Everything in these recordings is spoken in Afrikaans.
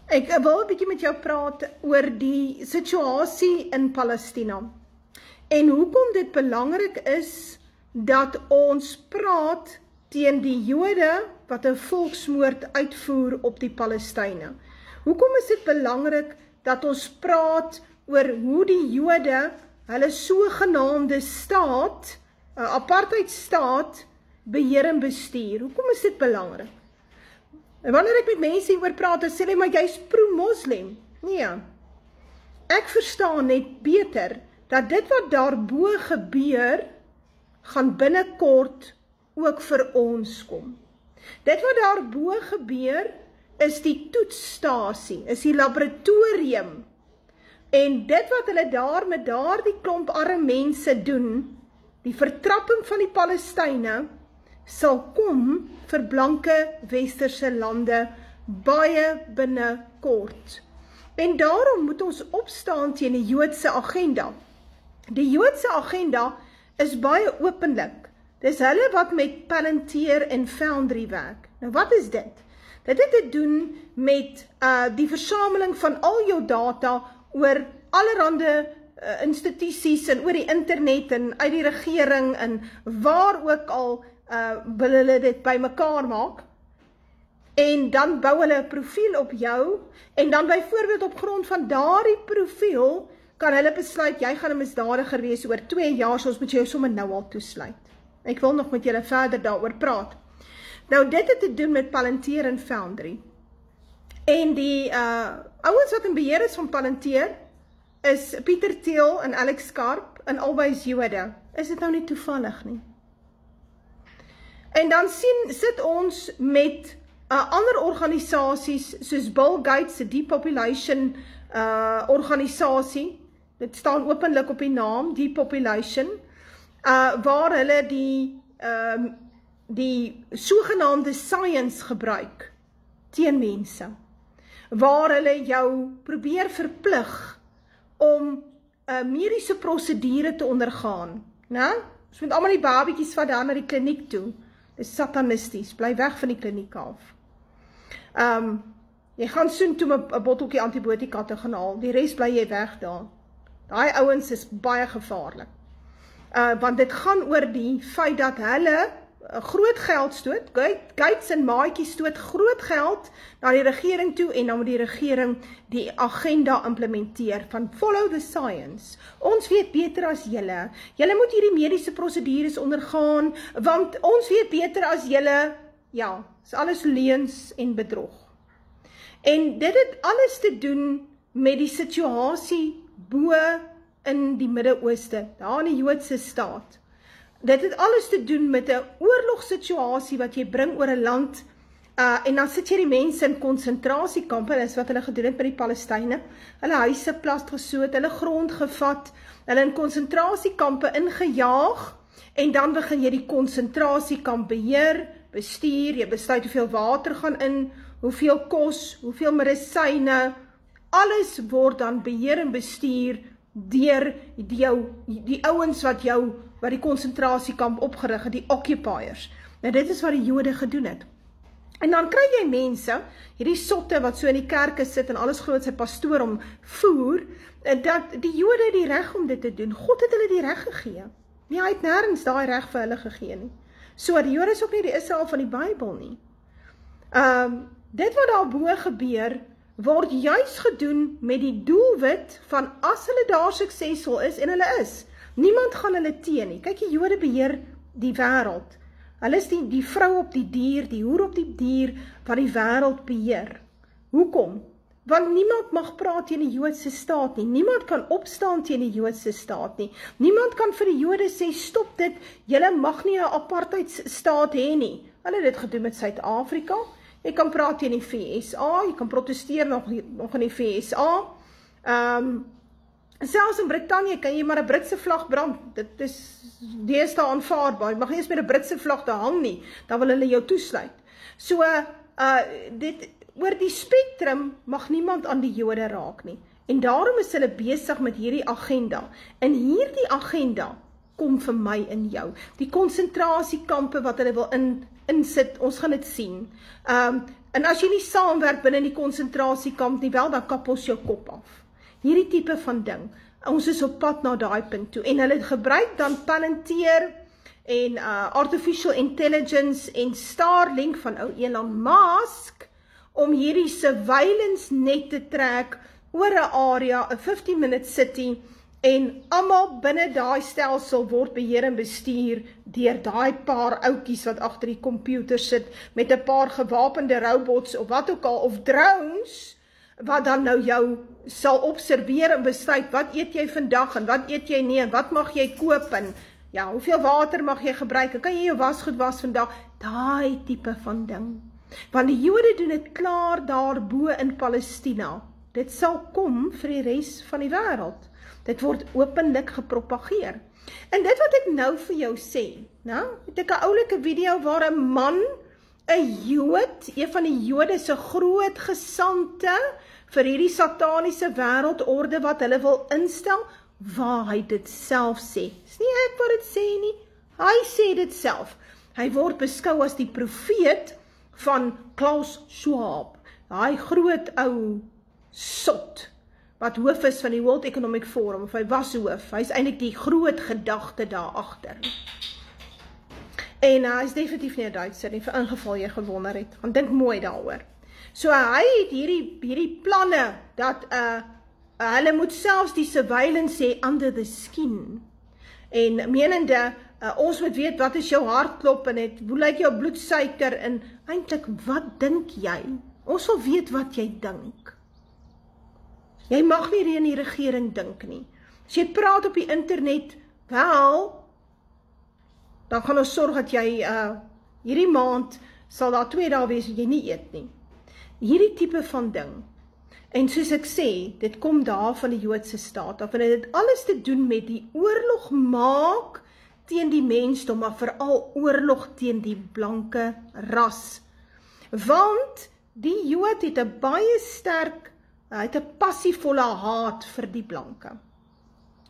Ek wil 'n bietjie met jou praat oor die situasie in Palestina. En hoekom dit belangrik is dat ons praat teen die Jode wat 'n volksmoord uitvoer op die Palestynë. Hoekom is dit belangrik dat ons praat oor hoe die Jode hulle sogenaamde staat, apartheidstaat, beheer en bestuur? Hoekom is dit belangrik? En wanneer ek met mense hieroor praat, dan sê hulle, maar jy's pro-Moslem. Nee, ek verstaan net beter dat dit wat daarbo gebeur, gaan binnekort ook vir ons kom. Dit wat daarbo gebeur, is die toetsstasie, is die laboratorium. En dit wat hulle daar met daardie klomp arme mense doen, die vertrapping van die Palestynë, sal kom vir blanke westerse lande baie binnekort. En daarom moet ons opstaan teen die Joodse agenda. Die Joodse agenda is baie openlik. Dis hulle wat met Palantir en Foundry werk. Nou wat is dit? Dit het te doen met die versameling van al jou data oor allerhande institusies en oor die internet en uit die regering en waar ook al wil hulle dit by mekaar maak. En dan bou hulle 'n profiel op jou en dan byvoorbeeld op grond van daardie profiel kan hulle besluit, jy gaan 'n misdadiger wees oor 2 jaar, so ons moet jou sommer nou al toesluit. Ek wil nog met julle verder daaroor praat. Nou dit het te doen met Palantir en Foundry. En die ouens wat in beheer is van Palantir is Pieter Thiel en Alex Karp en albei Jode. Is dit nou nie toevallig nie? En dan sit ons met ander organisasies soos Bill Gates se Depopulation organisasie. Dit staan openlik op die naam, Depopulation, waar hulle die sogenaamde science gebruik teen mense, waar hulle jou probeer verplig om mediese prosedure te ondergaan. Ons moet almal die babietjies vat daar na die kliniek toe. Dis satanisties, bly weg van die kliniek af. Jy gaan soen toe 'n botteltjie antibiotika te gaan haal, die res bly jy weg daar. Daai ouens is baie gevaarlik. Want dit gaan oor die feit dat hulle groot geld stoot, Gates en maatjies stoot groot geld na die regering toe en dan moet die regering die agenda implementeer van follow the science. Ons weet beter as julle. Julle moet hierdie mediese prosedures ondergaan, want ons weet beter as julle. Ja, is alles leuns en bedrog. En dit het alles te doen met die situasie bo in die Midde-Ooste, daar in die Joodse staat. Dit het alles te doen met 'n oorlogssituasie wat jy bring oor 'n land, en dan sit jy die mense in konsentrasiekampe, dis wat hulle gedoen het met die Palestynë, hulle huise platgesoot, hulle grond gevat, hulle in konsentrasiekampe ingejaag, en dan begin jy die konsentrasiekamp beheer, bestuur, jy besluit hoeveel water gaan in, hoeveel kos, hoeveel medisyne, alles word dan beheer en bestuur deur die ouens wat die konsentrasiekamp opgerig het, die occupiers. Nou dit is wat die Jode gedoen het. En dan kry jy mense, hierdie sotte wat so in die kerke sit en alles groot sy pastoor om voer, dat die Jode het die reg om dit te doen. God het hulle die reg gegee. Nee, hy het nêrens daai reg vir hulle gegee nie. So, die Jode is ook nie die Israel van die Bybel nie. Dit wat daarbo gebeur, word juis gedoen met die doelwit van as hulle daar suksesvol is, en hulle is. Niemand gaan hulle teen nie. Kyk, die Jode beheer die wêreld. Hulle is die vrou op die dier, die hoer op die dier, wat die wêreld beheer. Hoekom? Want niemand mag praat teen die Joodse staat nie. Niemand kan opstaan teen die Joodse staat nie. Niemand kan vir die Jode sê, stop dit, julle mag nie 'n apartheidsstaat hê nie. Hulle het dit gedoen met Suid-Afrika. Jy kan praat teen die VSA, jy kan protesteer nog in die VSA. Selfs in Brittanje kan jy maar 'n Britse vlag brand. Dit is deesdae aanvaarbaar. Jy mag nie eens met 'n Britse vlag te hang nie, dan wil hulle jou toesluit. So, oor die spektrum mag niemand aan die Jode raak nie. En daarom is hulle besig met hierdie agenda. En hierdie agenda kom vir my in jou. Die konsentrasiekampe wat hulle wil insit, ons gaan dit sien. En as jy nie saamwerk binne die konsentrasiekamp nie, wel, dan kap ons jou kop af. Hierdie tipe van ding. Ons is op pad na daai punt toe. En hulle gebruik dan Palantir en Artificial Intelligence en Starlink van ou Elon Musk om hierdie surveillance net te trek oor 'n area, 'n 15-minute city, en almal binne daai stelsel word beheer en bestuur deur daai paar ouetjies wat agter die komputer sit met 'n paar gewapende robots of wat ook al, of drones, wat dan nou jou sal observeer en besluit, wat eet jy vandag en wat eet jy nie en wat mag jy koop en ja, hoeveel water mag jy gebruik en kan jy jou wasgoed was vandag, daai tipe van ding. Want die Jode doen dit klaar daarbo in Palestina. Dit sal kom vir die res van die wêreld. Dit word openlik gepropageer. En dit wat ek nou vir jou sê, nou, het ek 'n oulike video waar 'n man, 'n Jood, een van die Jode se groot gesante vir hierdie sataniese wêreldorde wat hulle wil instel, waar hy dit self sê. Dis nie ek wat dit sê nie, hy sê dit self. Hy word beskou as die profeet van Klaus Schwab, daai groot ou sot, wat hoof is van die World Economic Forum, of hy was hoof, hy is eintlik die groot gedagte daar agter. En hy is definitief nie 'n Duitser nie, vir ingeval jy gewonder het, want dink mooi daaroor. So hy het hierdie planne, dat hulle moet selfs die surveillance hê under the skin, en menende, ons moet weet wat is jou hartklop, en hoe lyk jou bloedsuiker, en eintlik, wat dink jy? Ons wil weet wat jy dink. Jy mag nie in die regering dink nie. As jy praat op die internet, wel, dan gaan ons sorg dat jy, hierdie maand, sal daar 2 dae wees, wat jy nie eet nie. Hierdie tipe van ding. En soos ek sê, dit kom daar van die Joodse staat af, en dit het alles te doen met die oorlog maak teen die mensdom, maar veral oorlog teen die blanke ras. Want die Jood het 'n baie sterk, hy het 'n passievolle haat vir die blanke.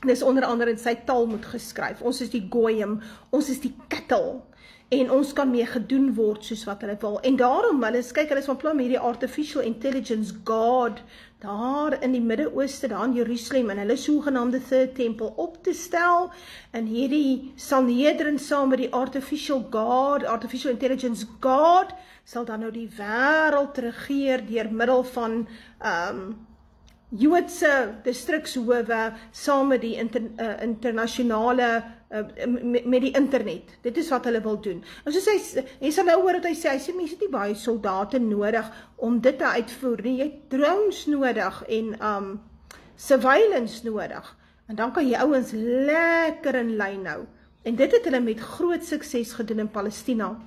En dis onder andere in sy Talmud geskryf. Ons is die goyim, ons is die kettle, en ons kan mee gedoen word soos wat hulle wil. En daarom, hulle is van plan met hierdie Artificial Intelligence God, daar in die Midde-Ooste, daar in Jerusalem, en hulle sogenaamde Third Temple op te stel, en hierdie Sanhedrin saam met die Artificial Intelligence God, sal dan nou die wêreld regeer deur middel van Joodse distrikshowe saam met die internasionale met die internet. Dit is wat hulle wil doen. En soos hy sal nou hoor wat hy sê, mense het nie baie soldate nodig om dit te uitvoer nie. Jy het drones nodig en surveillance nodig. En dan kan jy ouens lekker in lyn hou. En dit het hulle met groot sukses gedoen in Palestina.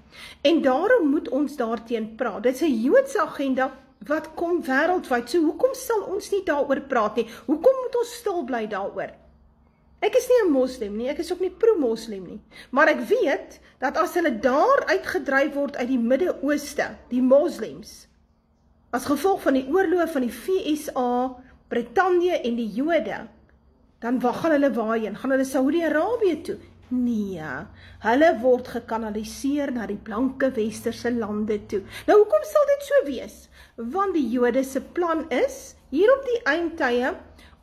En daarom moet ons daarteen praat. Dit is 'n Joodse agenda wat kom wêreldwyd. So hoekom sal ons nie daaroor praat nie? Hoekom moet ons stil bly daaroor? Ek is nie 'n moslim nie, ek is ook nie pro-moslim nie. Maar ek weet dat as hulle daar uitgedryf word uit die Midde-Ooste, die moslims, as gevolg van die oorlog van die VSA, Brittanje en die Jode, dan gaan hulle waarheen? Gaan hulle Saudi-Arabië toe? Nee, hulle word gekanaliseer na die blanke westerse lande toe. Nou, hoekom sal dit so wees? Want die Jode se plan is, hier op die eindtye,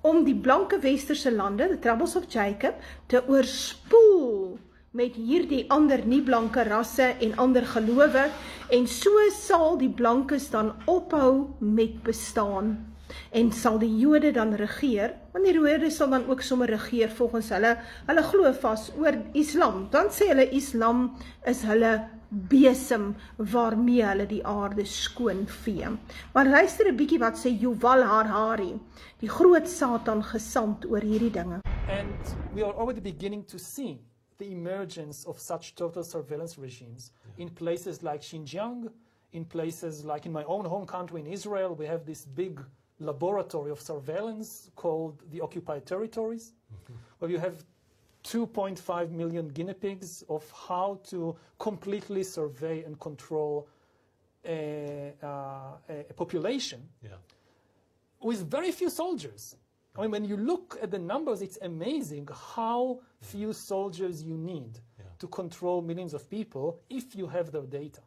om die blanke westerse lande, the Troubles of Jacob, te oorspoel met hierdie ander nie-blanke rasse en ander gelowe, en so sal die blankes dan ophou met bestaan. En sal die Jode dan regeer, want die Jode sal dan ook sommer regeer volgens hulle glo vas oor Islam. Dan sê hulle Islam is hulle besem waarmee hulle die aarde skoon vee. Maar luister 'n bietjie wat sê Yuval Harari, die groot Satan gesant oor hierdie dinge. And we are already beginning to see the emergence of such total surveillance regimes in places like Xinjiang, in places like in my own home country in Israel. We have this big laboratory of surveillance called the Occupied Territories, where you have 2.5 million guinea pigs of how to completely survey and control a population with very few soldiers. I mean, when you look at the numbers, it's amazing how few soldiers you need to control millions of people if you have their data.